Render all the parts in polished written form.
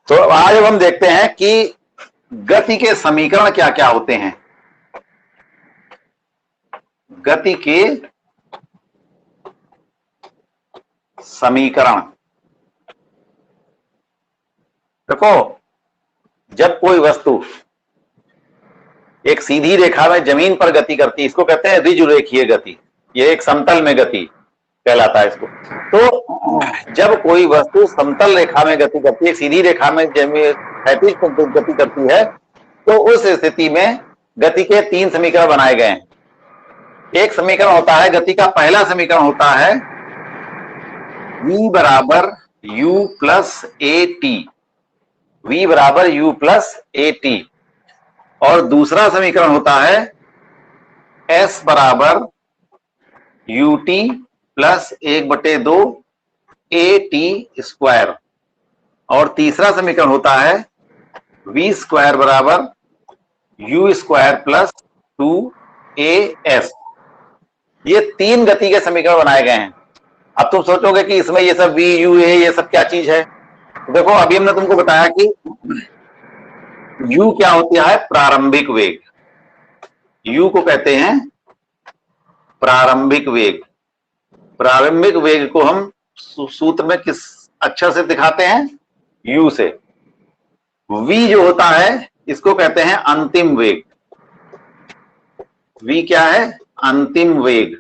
तो आज हम देखते हैं कि गति के समीकरण क्या क्या होते हैं। गति के समीकरण। देखो, जब कोई वस्तु एक सीधी रेखा में जमीन पर गति करती है, इसको कहते हैं ऋजुरेखीय गति। ये एक समतल में गति कहलाता है इसको। तो जब कोई वस्तु समतल रेखा में गति करती है, सीधी रेखा में क्षैतिज गति करती है, तो उस स्थिति में गति के तीन समीकरण बनाए गए हैं। एक समीकरण होता है, गति का पहला समीकरण होता है v बराबर u plus A T. v बराबर u प्लस ए टी। और दूसरा समीकरण होता है s बराबर U T plus 1/2 A T square. और तीसरा समीकरण होता है v स्क्वायर बराबर u स्क्वायर प्लस 2as। ये तीन गति के समीकरण बनाए गए हैं। अब तुम सोचोगे कि इसमें ये सब v u a ये सब क्या चीज है। तो देखो, अभी हमने तुमको बताया कि u क्या होती है, प्रारंभिक वेग। u को कहते हैं प्रारंभिक वेग। प्रारंभिक वेग को हम सूत्र में किस अक्षर से दिखाते हैं, u से। v जो होता है इसको कहते हैं अंतिम वेग। v क्या है, अंतिम वेग।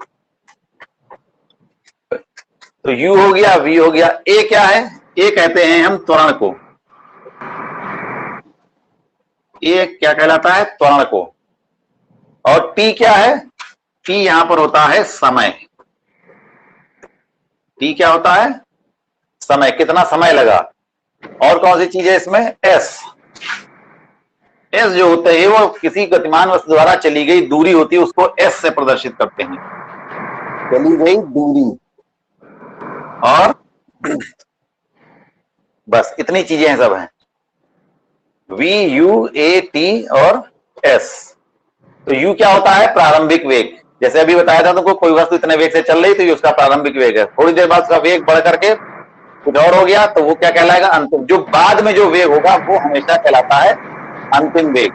तो u हो गया, v हो गया। a क्या है, a कहते हैं हम त्वरण को। a क्या कहलाता है, त्वरण को। और t क्या है, t यहां पर होता है समय। t क्या होता है, समय, कितना समय लगा। और कौन सी चीज है इसमें, s। s जो होता है वो किसी गतिमान वस्तु द्वारा चली गई दूरी होती है, उसको s से प्रदर्शित करते हैं, चली गई दूरी। और बस इतनी चीजें सब हैं, v u a t और s। तो u क्या होता है, प्रारंभिक वेग। जैसे अभी बताया था तुमको, कोई वस्तु इतने वेग से चल रही तो ये उसका प्रारंभिक वेग है। थोड़ी देर बाद उसका वेग बढ़ करके कुछ और हो गया तो वो क्या कहलाएगा, अंतिम। जो बाद में जो वेग होगा वो हमेशा कहलाता है अंतिम वेग।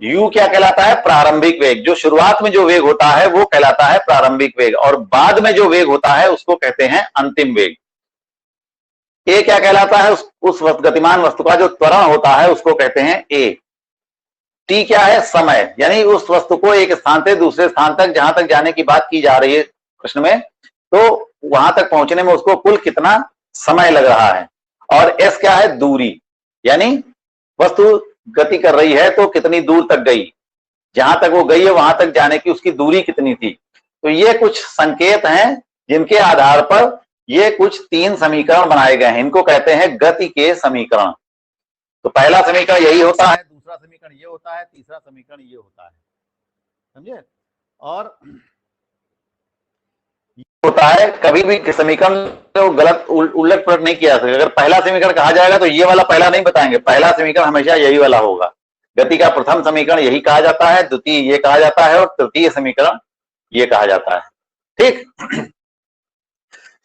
u क्या कहलाता है, प्रारंभिक वेग। जो शुरुआत में जो वेग होता है वो कहलाता है प्रारंभिक वेग, और बाद में जो वेग होता है उसको कहते हैं अंतिम वेग। a क्या कहलाता है, उस गतिमान वस्तु का जो त्वरण होता है उसको कहते हैं a। t क्या है, समय, यानी उस वस्तु को एक स्थान से दूसरे स्थान तक जहां तक जाने की बात की जा रही है प्रश्न में, तो वहां तक पहुंचने में उसको कुल कितना समय लग रहा है। और s क्या है, दूरी, यानी वस्तु गति कर रही है तो कितनी दूर तक गई, जहां तक वो गई है वहां तक जाने की उसकी दूरी कितनी थी। तो ये कुछ संकेत हैं जिनके आधार पर ये कुछ तीन समीकरण बनाए गए हैं। इनको कहते हैं गति के समीकरण। तो पहला समीकरण यही होता है, दूसरा समीकरण ये होता है, तीसरा समीकरण ये होता है, समझे। और ये होता है, कभी भी समीकरण को गलत उलट पलट नहीं किया सकता। अगर पहला समीकरण कहा जाएगा तो ये वाला पहला नहीं बताएंगे, पहला समीकरण हमेशा यही वाला होगा। गति का प्रथम समीकरण यही कहा जाता है, द्वितीय ये कहा जाता है, और तृतीय समीकरण ये कहा जाता है। ठीक,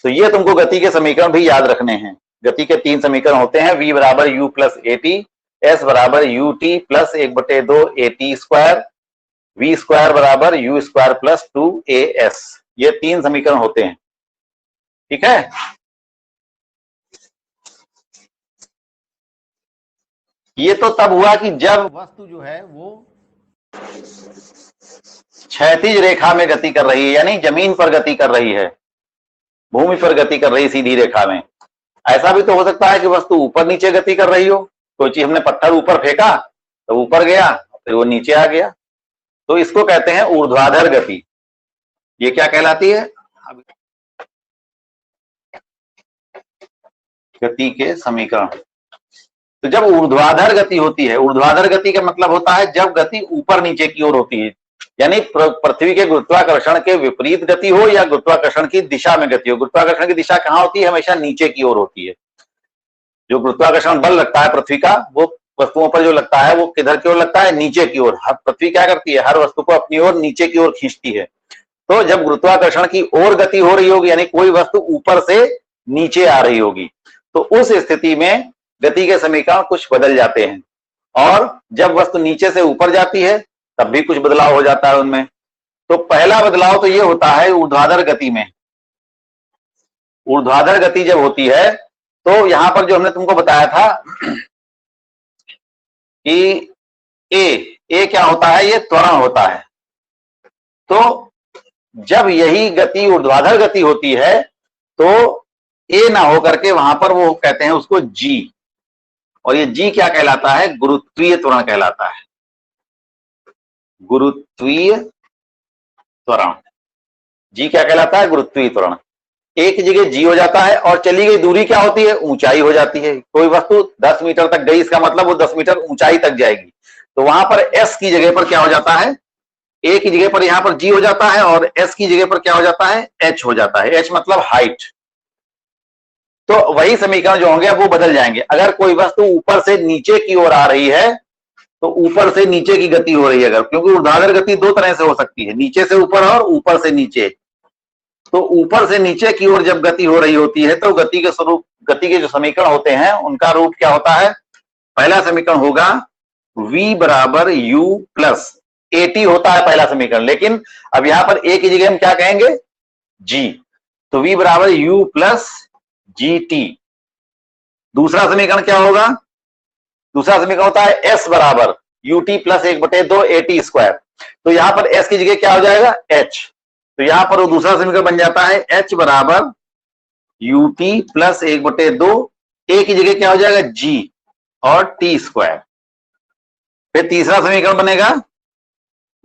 तो ये तुमको गति के समीकरण भी याद रखने हैं। गति के तीन समीकरण होते हैं, v बराबर u plus A T, s बराबर U T plus 1/2 A T square, v square बराबर u स्क्वायर प्लस 2as। ये तीन समीकरण होते हैं, ठीक है। ये तो तब हुआ कि जब वस्तु जो है वो क्षैतिज रेखा में गति कर रही है, यानी जमीन पर गति कर रही है, भूमि पर गति कर रही है सीधी रेखा में। ऐसा भी तो हो सकता है कि वस्तु ऊपर नीचे गति कर रही हो। कोई चीज हमने पत्थर ऊपर फेंका तो ऊपर गया, फिर वो नीचे आ गया, तो इसको कहते हैं ऊर्ध्वाधर गति। ये क्या कहलाती है, गति के समीकरण। तो जब ऊर्ध्वाधर गति होती है, ऊर्ध्वाधर गति का मतलब होता है जब गति ऊपर नीचे की ओर होती है, यानी पृथ्वी के गुरुत्वाकर्षण के विपरीत गति हो या गुरुत्वाकर्षण की दिशा में गति हो। गुरुत्वाकर्षण की दिशा कहां होती है, हमेशा नीचे की ओर होती है। जो गुरुत्वाकर्षण बल लगता है पृथ्वी का, वो वस्तुओं पर जो लगता है वो किधर की ओर लगता है, नीचे की ओर। पृथ्वी क्या करती है, हर वस्तु को अपनी ओर नीचे की ओर खींचती है। तो जब गुरुत्वाकर्षण की ओर गति हो रही होगी, यानी कोई वस्तु ऊपर से नीचे आ रही होगी, तो उस स्थिति में गति के समीकरण कुछ बदल जाते हैं, और जब वस्तु नीचे से ऊपर जाती है तब भी कुछ बदलाव हो जाता है उनमें। तो पहला बदलाव तो ये होता है ऊर्ध्वाधर गति में। ऊर्ध्वाधर गति जब होती है तो यहां पर जो हमने तुमको बताया था कि ए क्या होता है, ये त्वरण होता है। तो जब यही गति ऊर्ध्वाधर गति होती है तो ए ना होकर के वहां पर वो कहते हैं उसको जी, और ये जी क्या कहलाता है, गुरुत्वीय त्वरण कहलाता है। गुरुत्वीय त्वरण, जी क्या कहलाता है, गुरुत्वीय त्वरण। एक जगह जी हो जाता है और चली गई दूरी क्या होती है, ऊंचाई हो जाती है। कोई वस्तु 10 मीटर तक गई, इसका मतलब वो 10 मीटर ऊंचाई तक जाएगी। तो वहां पर एस की जगह पर क्या हो जाता है, ए की जगह पर यहां पर जी हो जाता है, और एस की जगह पर क्या हो जाता है, एच हो जाता है। एच मतलब हाइट। तो वही समीकरण जो होंगे अब वो बदल जाएंगे। अगर कोई वस्तु ऊपर से नीचे की ओर आ रही है तो ऊपर से नीचे की गति हो रही है, अगर, क्योंकि ऊर्ध्वाधर गति दो तरह से हो सकती है, नीचे से ऊपर और ऊपर से नीचे। तो ऊपर से नीचे की ओर जब गति हो रही होती है तो गति के स्वरूप, गति के जो समीकरण होते हैं उनका रूप क्या होता है, पहला समीकरण होगा v बराबर u प्लस at होता है पहला समीकरण, लेकिन अब यहां पर a की जगह हम क्या कहेंगे, g। तो v बराबर u प्लस gt। दूसरा समीकरण क्या होगा, दूसरा समीकरण होता है s बराबर ut प्लस 1/2 at स्क्वायर। तो यहां पर s की जगह क्या हो जाएगा, h। तो यहां पर वो दूसरा समीकरण बन जाता है h बराबर ut प्लस 1/2, a की जगह क्या हो जाएगा, g और t स्क्वायर। फिर तीसरा समीकरण बनेगा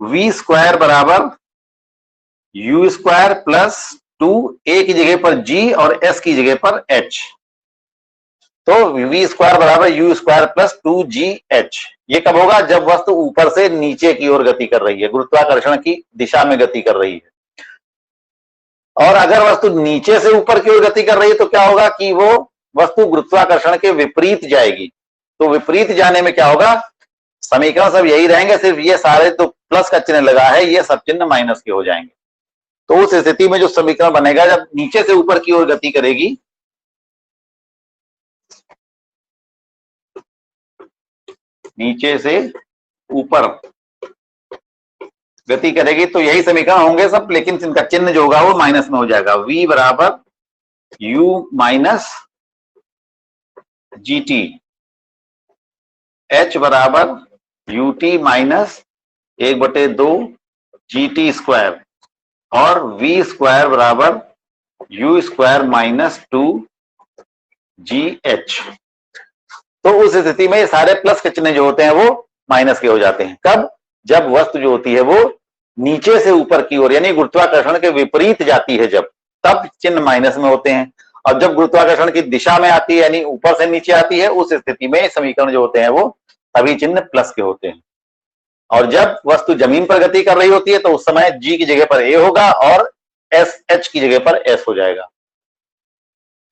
v स्क्वायर बराबर u स्क्वायर प्लस 2, a की जगह पर g और s की जगह पर h। तो v स्क्वायर बराबर u स्क्वायर प्लस 2gh। ये कब होगा, जब वस्तु ऊपर से नीचे की ओर गति कर रही है, गुरुत्वाकर्षण की दिशा में गति कर रही है। और अगर वस्तु नीचे से ऊपर की ओर गति कर रही है तो क्या होगा कि वो वस्तु गुरुत्वाकर्षण के विपरीत जाएगी। तो विपरीत जाने में क्या होगा, समीकरण सब यही रहेंगे, सिर्फ ये सारे तो प्लस का चिन्ह लगा है, ये सब चिन्ह माइनस के हो जाएंगे। तो उस स्थिति में जो समीकरण बनेगा, जब नीचे से ऊपर की ओर गति करेगी, नीचे से ऊपर गति करेगी तो यही समीकरण होंगे सब, लेकिन इनका चिन्ह जो होगा वो माइनस में हो जाएगा। v बराबर u minus G T, h बराबर ut minus 1/2 G T square, और v स्क्वायर बराबर u स्क्वायर माइनस 2 जी एच। तो उस स्थिति में सारे प्लस के चिन्ह जो होते हैं वो माइनस के हो जाते हैं। कब, जब वस्तु जो होती है वो नीचे से ऊपर की ओर यानी गुरुत्वाकर्षण के विपरीत जाती है, जब, तब चिन्ह माइनस में होते हैं। और जब गुरुत्वाकर्षण की दिशा में आती है यानी ऊपर से नीचे आती है, उस स्थिति में समीकरण जो होते हैं वो सभी चिन्ह प्लस के होते हैं। और जब वस्तु जमीन पर गति कर रही होती है तो उस समय जी की जगह पर ए होगा और एस एच की जगह पर एस हो जाएगा।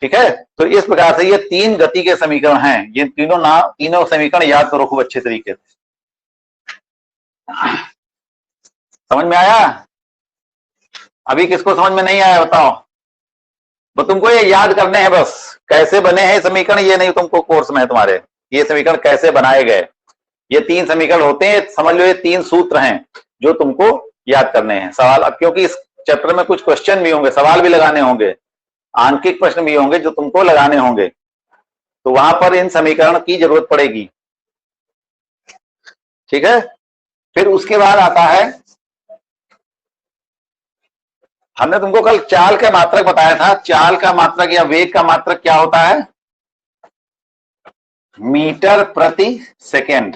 ठीक है, तो इस प्रकार से ये तीन गति के समीकरण हैं। ये तीनों समीकरण याद करो खूब अच्छे तरीके से। समझ में आया? अभी किसको समझ में नहीं आया बताओ? तो तुमको ये याद करने हैं बस, कैसे बने हैं समीकरण, ये नहीं तुमको कोर्स में है तुम्हारे, ये समीकरण कैसे बनाए गए। ये तीन समीकरण होते हैं, समझ लो ये तीन सूत्र हैं जो तुमको याद करने हैं। सवाल, अब क्योंकि इस चैप्टर में कुछ क्वेश्चन भी होंगे, सवाल भी लगाने होंगे, आंकिक प्रश्न भी होंगे जो तुमको लगाने होंगे, तो वहां पर इन समीकरण की जरूरत पड़ेगी। ठीक है, फिर उसके बाद आता है, हमने तुमको कल चाल का मात्रक बताया था। चाल का मात्रक या वेग का मात्रक क्या होता है, मीटर प्रति सेकेंड।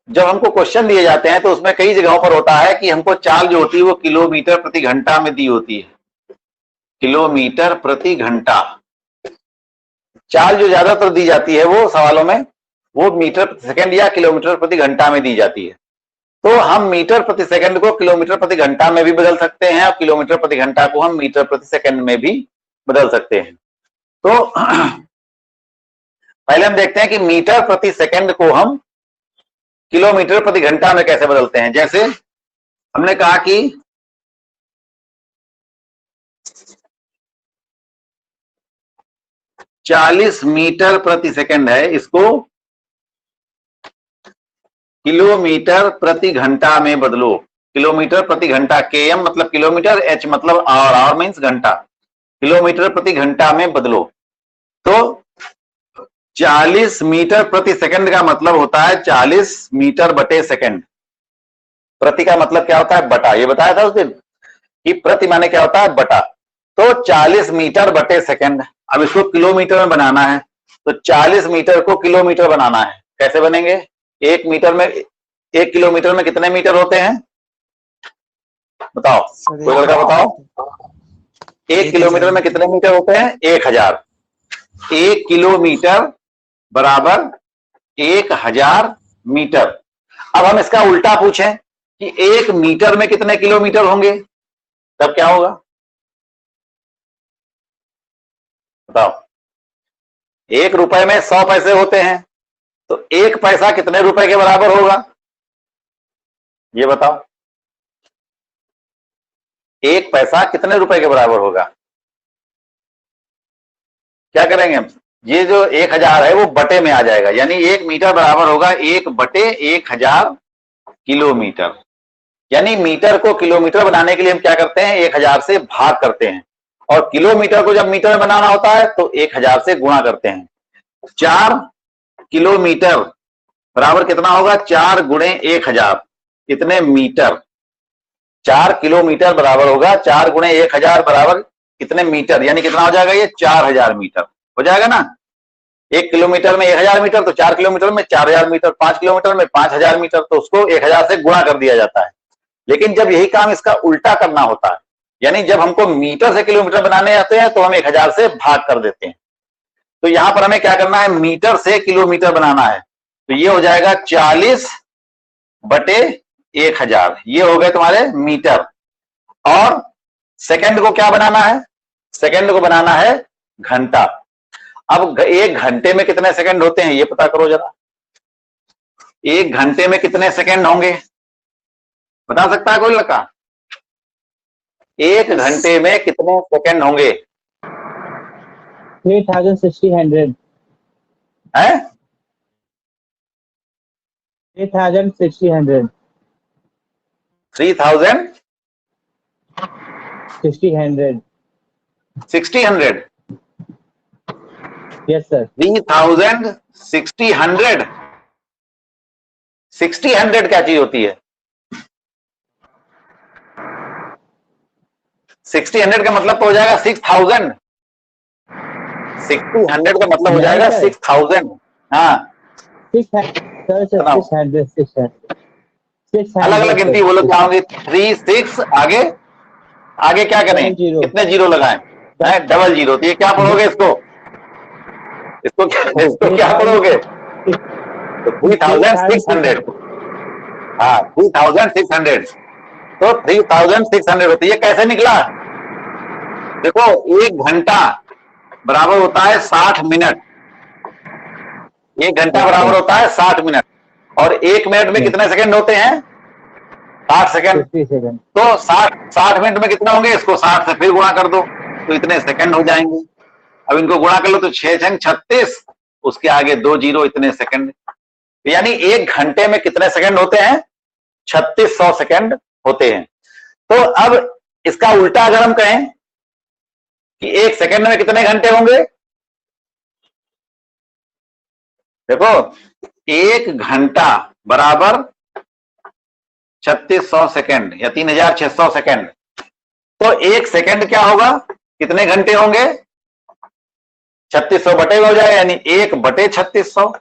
जब हमको क्वेश्चन दिए जाते हैं तो उसमें कई जगहों पर होता है कि हमको चाल जो होती है वो किलोमीटर प्रति घंटा में दी होती है, किलोमीटर प्रति घंटा। चाल जो ज्यादातर दी जाती है वो सवालों में वो मीटर प्रति सेकंड या किलोमीटर प्रति घंटा में दी जाती है। तो हम मीटर प्रति सेकंड को किलोमीटर प्रति घंटा में भी बदल सकते हैं और किलोमीटर प्रति घंटा को हम मीटर प्रति सेकंड में भी बदल सकते हैं। तो पहले हम देखते हैं कि मीटर प्रति सेकंड को हम किलोमीटर प्रति घंटा में कैसे बदलते हैं। जैसे हमने कहा कि 40 मीटर प्रति सेकंड है, इसको किलोमीटर प्रति घंटा में बदलो। किलोमीटर प्रति घंटा, केएम मतलब किलोमीटर, एच मतलब आवर मीन्स घंटा, किलोमीटर प्रति घंटा में बदलो। तो 40 मीटर प्रति सेकंड का मतलब होता है 40 मीटर बटे सेकंड। प्रति का मतलब क्या होता है? बटा। ये बताया था उस दिन कि प्रति माने क्या होता है? बटा। तो 40 मीटर बटे सेकंड। अब इसको किलोमीटर में बनाना है, तो 40 मीटर को किलोमीटर बनाना है। कैसे बनेंगे? 1 मीटर में, 1 किलोमीटर में कितने मीटर होते हैं? बताओ, कोई लड़का बताओ। 1 किलोमीटर में कितने मीटर होते हैं? 1000। 1 किलोमीटर बराबर 1000 मीटर। अब हम इसका उल्टा पूछें कि 1 मीटर में कितने किलोमीटर होंगे, तब क्या होगा? बताओ। 1 रुपए में 100 पैसे होते हैं, तो 1 पैसा कितने रुपए के बराबर होगा? ये बताओ। 1 पैसा कितने रुपए के बराबर होगा? क्या करेंगे हम? ये जो 1000 है वो बटे में आ जाएगा, यानी 1 मीटर बराबर होगा 1 बटे 1000 किलोमीटर। यानी मीटर को किलोमीटर बनाने के लिए हम क्या करते हैं? 1000 से भाग करते हैं, और किलोमीटर को जब मीटर में बनाना होता है तो 1000 से गुणा करते हैं। 4 किलोमीटर बराबर कितना होगा? 4 गुणे 1000, कितने मीटर? 4 किलोमीटर बराबर होगा 4 गुणे 1000 बराबर कितने मीटर, यानी कितना हो जाएगा? ये 4000 मीटर हो जाएगा ना। 1 किलोमीटर में 1000 मीटर, तो 4 किलोमीटर में 4000 मीटर, 5 किलोमीटर में 5000 मीटर, तो उसको 1000 से गुणा कर दिया जाता है। लेकिन जब यही काम इसका उल्टा करना होता है, यानी जब हमको मीटर से किलोमीटर बनाने आते हैं तो हम 1000 से भाग कर देते हैं। तो यहां पर हमें क्या करना है? मीटर से किलोमीटर बनाना है, तो ये हो जाएगा 40 बटे 1000, ये हो गए तुम्हारे मीटर। और सेकंड को क्या बनाना है? सेकंड को बनाना है घंटा। अब 1 घंटे में कितने सेकंड होते हैं ये पता करो जरा। 1 घंटे में कितने सेकंड होंगे, बता सकता है कोई लड़का? 1 घंटे में कितने सेकंड होंगे? 3600 है 3600 3000 6000 60 यस सर 3000 60 100 क्या चीज होती है? 60 का मतलब तो हो जाएगा 6000। 60 का मतलब हो जाएगा 6000। हाँ, 600 अलग अलग गिनती बोलो क्या होंगी? 3 6 आगे आगे क्या करें? कितने जीरो लगाएं? Double zero. तो ये क्या पढ़ोगे इसको? इसको क्या पढ़ोगे? तो 3600। हाँ 3600, तो 3600 होती है। कैसे निकला? देखो 1 घंटा बराबर होता है 60 मिनट। 1 घंटा बराबर होता है 60 मिनट, और 1 मिनट में कितने सेकंड होते हैं? 60 सेकंड। तो 60 मिनट में कितने होंगे? इसको 60 से फिर गुणा कर दो तो इतने सेकंड हो जाएंगे। अब इनको गुणा कर लो तो 6 6 36, उसके आगे 2 जीरो, इतने सेकंड। यानी 1 घंटे में कितने सेकंड होते हैं? 3600 सेकंड होते हैं। तो अब इसका उल्टा अगर हम कहें कि 1 सेकंड में कितने घंटे होंगे? देखो 1 घंटा बराबर 3600 सेकंड या 3600 सेकंड। तो 1 सेकंड क्या होगा? कितने घंटे होंगे? 3600 बटे हो जाएगा, यानी 1 बटे 3600,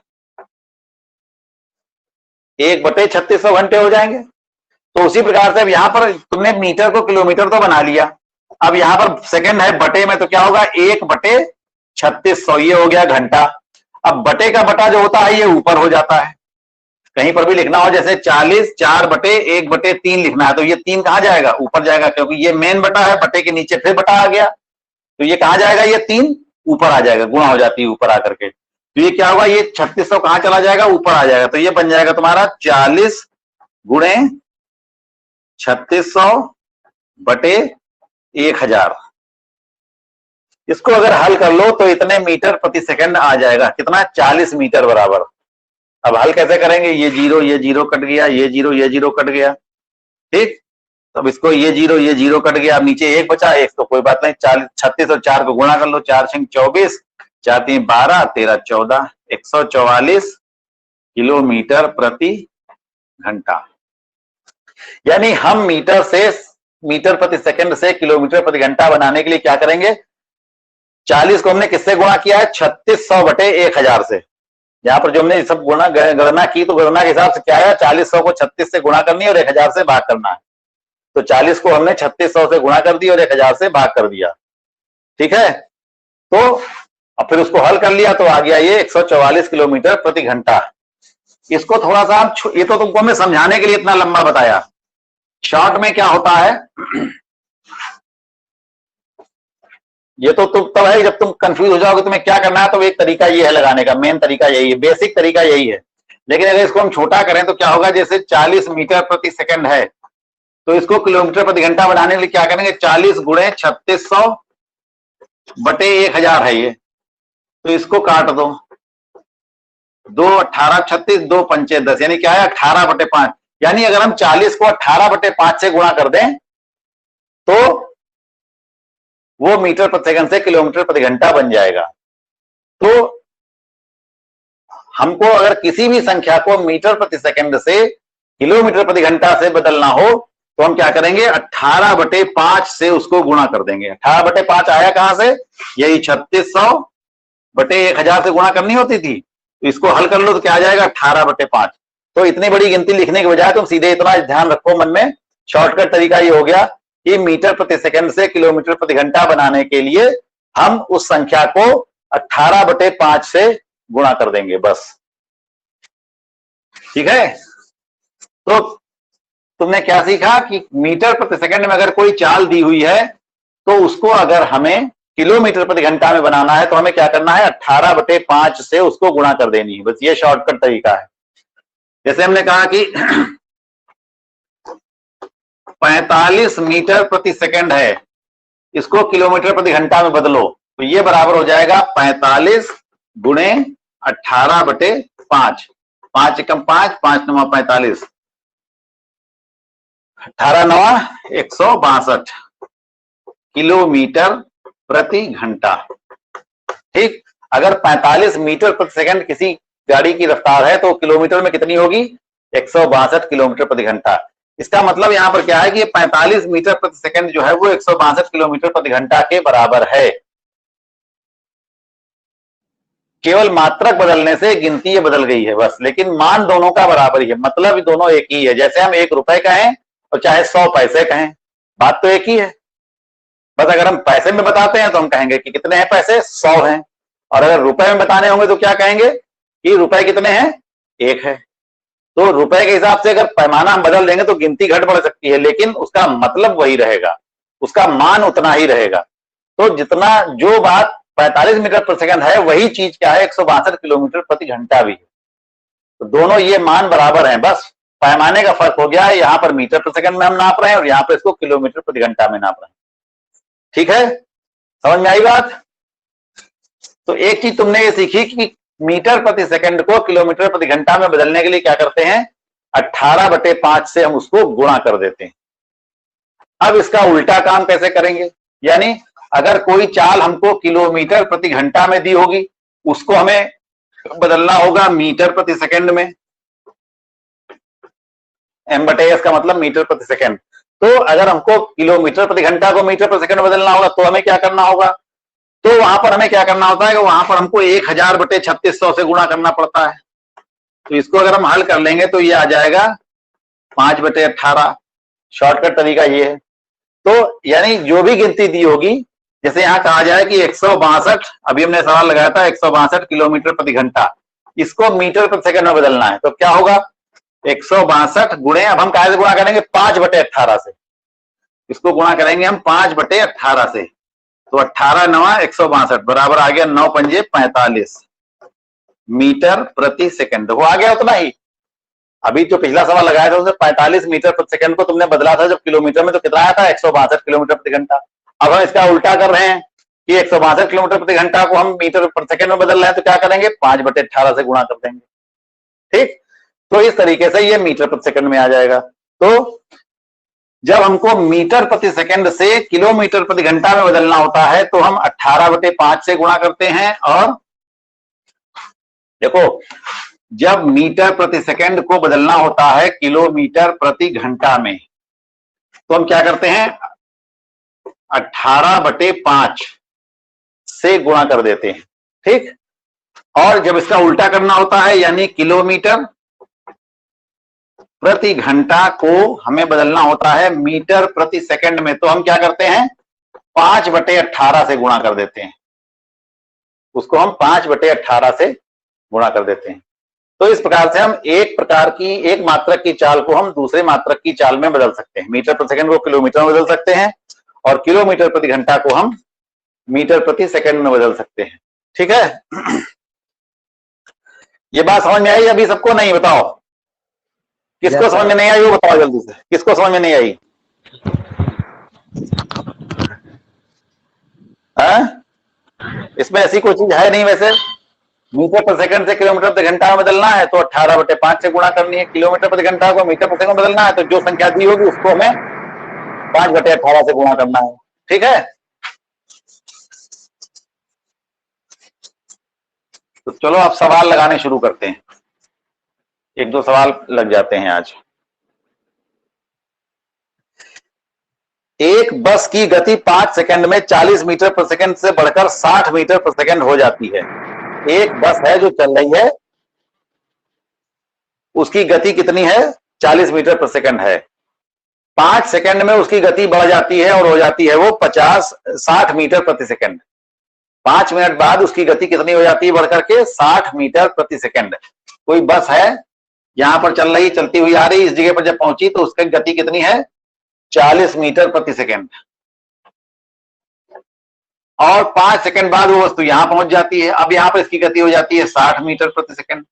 1 बटे 3600 घंटे हो जाएंगे। तो उसी प्रकार से अब यहां पर तुमने मीटर को किलोमीटर तो बना लिया, अब यहां पर सेकंड है बटे में, तो क्या होगा? 1 बटे 3600, ये हो गया घंटा। अब बटे का बटा जो होता है ये ऊपर हो जाता है। कहीं पर भी लिखना हो, जैसे 40 4 बटे 1 बटे 3 लिखना है, तो ये 3 कहां जाएगा? ऊपर जाएगा, क्योंकि ये मेन बटा है, बटे के नीचे फिर बटा आ गया, तो ये कहां जाएगा? ये 3 ऊपर आ जाएगा, गुणा हो जाती है ऊपर आकर के। तो ये क्या होगा? ये 3600 कहां चला जाएगा? ऊपर आ जाएगा। तो ये बन जाएगा तुम्हारा 40 गुणे 3600 बटे 1000। इसको अगर हल कर लो तो इतने मीटर प्रति सेकंड आ जाएगा, कितना, 40 मीटर बराबर। अब हल कैसे करेंगे, ये जीरो कट गया, ये जीरो कट गया, ठीक। अब इसको ये जीरो कट गया, अब नीचे एक बचा, एक तो कोई बात नहीं, 40 36 और 4 को गुणा कर लो, 4 6 24, 4 3 12, 13 14, 144 किलोमीटर प्रति घंटा। यानी हम मीटर प्रति सेकंड से किलोमीटर प्रति घंटा बनाने के लिए क्या करेंगे, 40 को हमने किससे गुणा किया है, 3600 बटे 1000 से। यहां पर जो हमने सब गणना की तो गणना के हिसाब से क्या है, 4000 को 36 से गुणा करनी है और 1000 से भाग करना है। तो 40 को हमने 3600 से गुणा कर दिया और 1000 से भाग कर दिया, ठीक है। तो अब फिर उसको हल कर लिया तो आ गया ये 144 किलोमीटर प्रति घंटा। इसको थोड़ा सा ये तो तुमको मैं समझाने के लिए इतना लंबा बताया। शॉर्ट में क्या होता है, ये तो तुम तब है जब तुम कंफ्यूज हो जाओगे तुम्हें क्या करना है, तो एक तरीका ये है लगाने का, मेन तरीका यही है, बेसिक तरीका यही है। लेकिन अगर इसको हम छोटा करें तो क्या होगा, जैसे 40 मीटर प्रति सेकंड है तो इसको किलोमीटर प्रति घंटा बनाने के लिए क्या करेंगे, 40 गुणे 3600 बटे 1000 है ये, तो इसको काट दो, 2 18 36, 2 पंचे 10, यानी क्या है 18 बटे 5। यानी अगर हम 40 को 18 बटे 5 से गुणा कर दें तो वो मीटर प्रति सेकंड से किलोमीटर प्रति घंटा बन जाएगा। तो हमको अगर किसी भी संख्या को मीटर प्रति सेकंड से किलोमीटर प्रति घंटा से बदलना हो तो हम क्या करेंगे, 18 बटे 5 से उसको गुणा कर देंगे। 18 बटे 5 आया कहां से, यही 3600 बटे 1000 से गुणा करनी होती थी। तो इसको हल कर लो तो क्या आ जाएगा, 18 बटे 5। तो इतनी बड़ी गिनती लिखने के बजाय तुम सीधे इतना ध्यान रखो मन में, शॉर्टकट तरीका ये हो गया कि मीटर प्रति सेकंड से किलोमीटर प्रति घंटा बनाने के लिए हम उस संख्या को 18 बटे 5 से गुणा कर देंगे, बस, ठीक है। तो तुमने क्या सीखा कि मीटर प्रति सेकंड में अगर कोई चाल दी हुई है तो उसको अगर हमें किलोमीटर प्रति घंटा में बनाना है तो हमें क्या करना है, 18 बटे 5 से उसको गुणा कर देनी है, बस ये शॉर्टकट तरीका है। जैसे हमने कहा कि 45 मीटर प्रति सेकंड है, इसको किलोमीटर प्रति घंटा में बदलो तो ये बराबर हो जाएगा 45 गुणे 18 बटे 5, 5 एकम 5, 5 9 45, 18 9 162 किलोमीटर प्रति घंटा, ठीक। अगर 45 मीटर प्रति सेकंड किसी गाड़ी की रफ्तार है तो किलोमीटर में कितनी होगी, 162 किलोमीटर प्रति घंटा। इसका मतलब यहां पर क्या है कि 45 मीटर प्रति सेकंड जो है वो 162 किलोमीटर प्रति घंटा के बराबर है। केवल मात्रक बदलने से गिनती ये बदल गई है बस, लेकिन मान दोनों का बराबर ही है, मतलब दोनों एक ही है। जैसे हम 1 रुपए कहें और चाहे 100 पैसे कहें, बात तो एक ही है। बस अगर हम पैसे में बताते हैं तो हम कहेंगे कि कितने हैं पैसे, 100 हैं, और अगर रुपए में बताने होंगे तो क्या कहेंगे कि रुपए कितने हैं, 1 है। तो रुपए के हिसाब से अगर पैमाना हम बदल देंगे तो गिनती घट बढ़ सकती है, लेकिन उसका मतलब वही रहेगा, उसका मान उतना ही रहेगा। तो जितना जो बात 45 मीटर प्रति सेकंड है वही चीज क्या है, 162 किलोमीटर प्रति घंटा भी है। तो दोनों ये मान बराबर हैं, बस पैमाने का फर्क हो गया है। यहां पर मीटर प्रति सेकंड में हम नाप रहे हैं और यहां पर इसको किलोमीटर प्रति घंटा में नाप रहे हैं, ठीक है। समझ में आई बात। तो एक चीज तुमने ये सीखी कि मीटर प्रति सेकंड को किलोमीटर प्रति घंटा में बदलने के लिए क्या करते हैं, 18 बटे 5 से हम उसको गुणा कर देते हैं। अब इसका उल्टा काम कैसे करेंगे, यानी अगर कोई चाल हमको किलोमीटर प्रति घंटा में दी होगी उसको हमें बदलना होगा मीटर प्रति सेकंड में, m बटे s का मतलब मीटर प्रति सेकंड। तो अगर हमको किलोमीटर प्रति घंटा को मीटर प्रति सेकंड बदलना होगा तो हमें क्या करना होगा, तो वहां पर हमें क्या करना होता है कि वहां पर हमको 1000 बटे 3600 से गुणा करना पड़ता है। तो इसको अगर हम हल कर लेंगे तो ये आ जाएगा 5 बटे 18। शॉर्टकट तरीका ये है। तो यानी जो भी गिनती दी होगी, जैसे यहां कहा जाए कि 162, अभी हमने सवाल लगाया था 162 किलोमीटर प्रति घंटा, इसको मीटर प्रति सेकंड में बदलना है तो क्या होगा, 162 गुणे, अब हम कैसे गुणा करेंगे, 5 बटे 18 से। इसको गुणा करेंगे हम 5 बटे 18 से, तो 18 9 162 बराबर आ गया 9 पंजे 45 मीटर प्रति सेकंड। वो आ गया उतना ही। अभी जो पिछला सवाल लगाया था उसमें 45 मीटर प्रति सेकंड को तुमने बदला था जब किलोमीटर में, तो कितना आया था, 162 किलोमीटर प्रति घंटा। अब हम इसका उल्टा कर रहे हैं कि 162 किलोमीटर प्रति घंटा को हम मीटर प्रति सेकंड में बदल रहे हैं, तो क्या करेंगे 5/18 से गुणा कर देंगे। ठीक, तो इस तरीके से ये मीटर प्रति सेकंड में आ जाएगा। तो जब हमको मीटर प्रति सेकंड से किलोमीटर प्रति घंटा में बदलना होता है तो हम 18/5 से गुणा करते हैं, और देखो जब मीटर प्रति सेकंड को बदलना होता है किलोमीटर प्रति घंटा में तो हम क्या करते हैं 18/5 से गुणा कर देते हैं। ठीक, और जब इसका उल्टा करना होता है यानी किलोमीटर प्रति घंटा को हमें बदलना होता है मीटर प्रति सेकंड में, तो हम क्या करते हैं 5/18 से गुणा कर देते हैं, उसको हम 5/18 से गुणा कर देते हैं। तो इस प्रकार से हम एक मात्रक की चाल को हम दूसरे मात्रक की चाल में बदल सकते हैं। मीटर प्रति सेकंड को किलोमीटर में बदल सकते हैं और किलोमीटर प्रति घंटा को हम मीटर प्रति सेकंड में बदल सकते हैं। ठीक है, ये बात समझ में आई अभी सबको? नहीं, बताओ किसको समझ में नहीं आई वो बताओ जल्दी से, किसको समझ में नहीं आई? इसमें ऐसी कोई चीज है नहीं वैसे। मीटर प्रति सेकंड से किलोमीटर प्रति घंटा में बदलना है तो 18/5 से गुणा करनी है, किलोमीटर प्रति घंटा को मीटर प्रति सेकंड में बदलना है तो जो संख्या दी होगी उसको हमें 5/18 से गुणा करना है। ठीक है, तो चलो अब सवाल लगाने शुरू करते हैं। 1-2 सवाल लग जाते हैं आज। एक बस की गति 5 सेकंड में 40 मीटर प्रति सेकंड से बढ़कर 60 मीटर प्रति सेकंड हो जाती है। एक बस है जो चल रही है, उसकी गति कितनी है 40 मीटर प्रति सेकंड है। 5 सेकंड में उसकी गति बढ़ जाती है और हो जाती है वो 60 मीटर प्रति सेकंड। 5 मिनट बाद उसकी गति कितनी हो जाती है बढ़कर के 60 मीटर प्रति सेकंड। कोई बस है यहां पर चल रही, चलती हुई आ रही, इस जगह पर जब पहुंची तो उसकी गति कितनी है 40 मीटर प्रति सेकंड, और 5 सेकंड बाद वो वस्तु यहां पहुंच जाती है। अब यहां पर इसकी गति हो जाती है 60 मीटर प्रति सेकंड,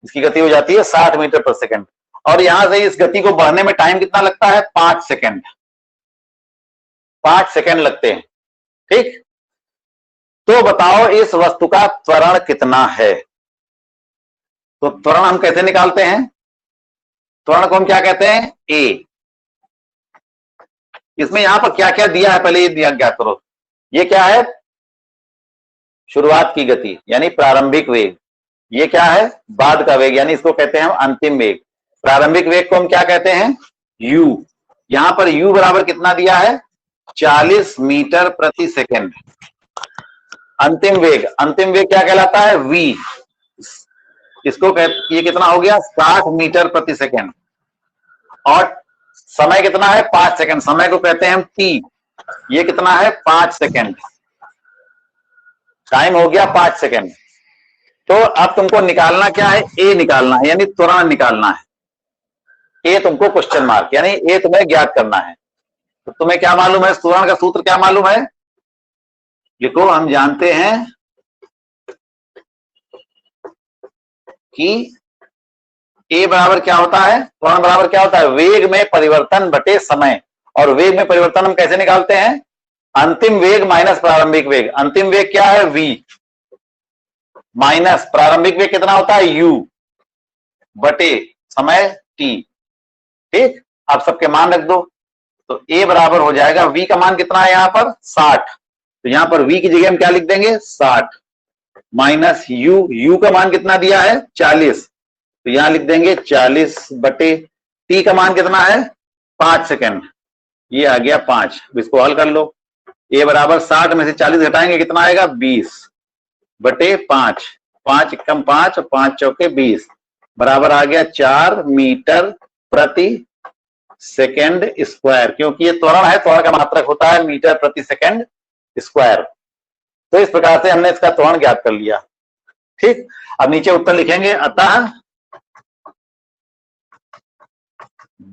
इसकी गति हो जाती है 60 मीटर प्रति सेकंड, और यहां से इस गति को बढ़ने में टाइम कितना लगता है 5 सेकंड, 5 सेकंड लगते हैं। ठीक, तो बताओ इस वस्तु का त्वरण कितना है? तो त्वरण हम कैसे निकालते हैं? त्वरण को हम क्या कहते हैं ए। इसमें यहां पर क्या क्या दिया है पहले ये दिया ज्ञात करो। ये क्या है शुरुआत की गति यानी प्रारंभिक वेग, ये क्या है बाद का वेग यानी इसको कहते हैं हम अंतिम वेग। प्रारंभिक वेग को हम क्या कहते हैं u। यहां पर u बराबर कितना दिया है 40 मीटर प्रति सेकंड। अंतिम वेग क्या कहलाता है v, इसको ये कितना हो गया 60 मीटर प्रति सेकंड, और समय कितना है 5 सेकंड, समय को कहते हैं हम t, ये कितना है 5 सेकंड, टाइम हो गया 5 सेकंड। तो अब तुमको निकालना क्या है ए निकालना है यानी त्वरण निकालना है। ए तुमको क्वेश्चन मार्क यानी ए तुम्हें ज्ञात करना है। तो तुम्हें क्या मालूम है त्वरण का सूत्र क्या मालूम है? लिखो, हम जानते हैं कि ए बराबर क्या होता है, त्वरण बराबर क्या होता है वेग में परिवर्तन बटे समय। और वेग में परिवर्तन हम कैसे निकालते हैं अंतिम वेग माइनस प्रारंभिक वेग। अंतिम वेग क्या है v माइनस प्रारंभिक वेग कितना होता है u बटे समय t। ठीक, आप सबके मान रख दो। तो a बराबर हो जाएगा v का मान कितना है यहां पर 60, तो यहां पर v की जगह हम क्या लिख देंगे 60 माइनस u का मान कितना दिया है 40, तो यहां लिख देंगे 40 बटे t का मान कितना है 5 सेकंड, ये आ गया 5। इसको हल कर लो। a बराबर 60 में से 40 घटाएंगे कितना आएगा 20 बटे 5, 5 एकम 5 और 5 चौके 20 बराबर आ गया 4 मीटर प्रति सेकंड स्क्वायर। क्योंकि ये त्वरण है, त्वरण का मात्रक होता है मीटर प्रति सेकंड स्क्वायर। तो इस प्रकार से हमने इसका त्वरण ज्ञात कर लिया। ठीक, अब नीचे उत्तर लिखेंगे, अतः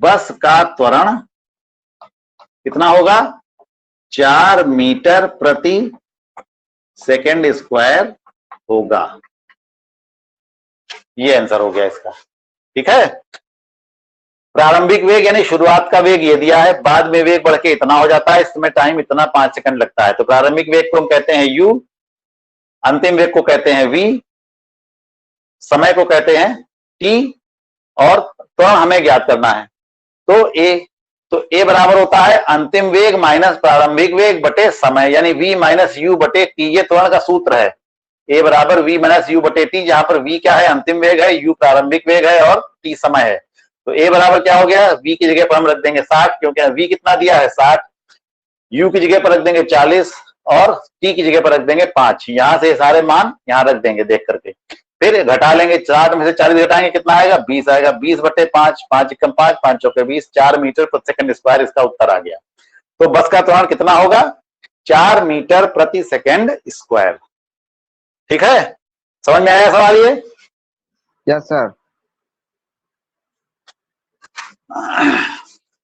बस का त्वरण कितना होगा 4 मीटर प्रति सेकंड स्क्वायर होगा। ये आंसर हो गया इसका। ठीक है, प्रारंभिक वेग यानी शुरुआत का वेग ये दिया है, बाद में वेग बढ़ के इतना हो जाता है, इसमें टाइम इतना 5 सेकंड लगता है। तो प्रारंभिक वेग को हम कहते हैं u, अंतिम वेग को कहते हैं v, समय को कहते हैं t, और त्वरण हमें ज्ञात करना है तो a बराबर होता है अंतिम वेग माइनस प्रारंभिक वेग बटे समय, यानी v माइनस यू बटे टी। ये त्वरण का सूत्र है, a बराबर v माइनस यू बटे टी, जहां पर v क्या है, अंतिम वेग है, u प्रारंभिक वेग है और t समय है। तो a बराबर क्या हो गया, v की जगह पर हम रख देंगे 60, क्योंकि v कितना दिया है 60, u की जगह पर रख देंगे 40 और t की जगह पर रख देंगे 5। यहां से सारे मान यहां रख देंगे देख करके, फिर घटा लेंगे, 60 में से 40 घटाएंगे कितना आएगा, 20 आएगा। 20 बटे 5, 5 एकम 5, 5 चौके 20, 4 मीटर प्रति सेकंड स्क्वायर इसका उत्तर आ गया। तो बस का त्वरण कितना होगा, 4 मीटर प्रति सेकंड स्क्वायर। ठीक है, समझ में आया सवाल ये? Yes sir.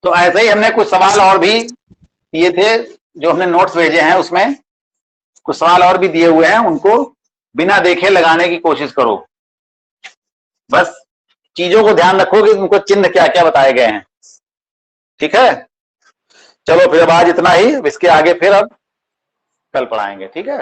तो ऐसे ही हमने कुछ सवाल और भी दिए थे, जो हमने नोट्स भेजे हैं उसमें कुछ सवाल और भी दिए हुए हैं, उनको बिना देखे लगाने की कोशिश करो। बस चीजों को ध्यान रखो कि उनको चिन्ह क्या क्या बताए गए हैं। ठीक है, चलो फिर अब आज इतना ही, इसके आगे फिर अब कल पढ़ाएंगे। ठीक है।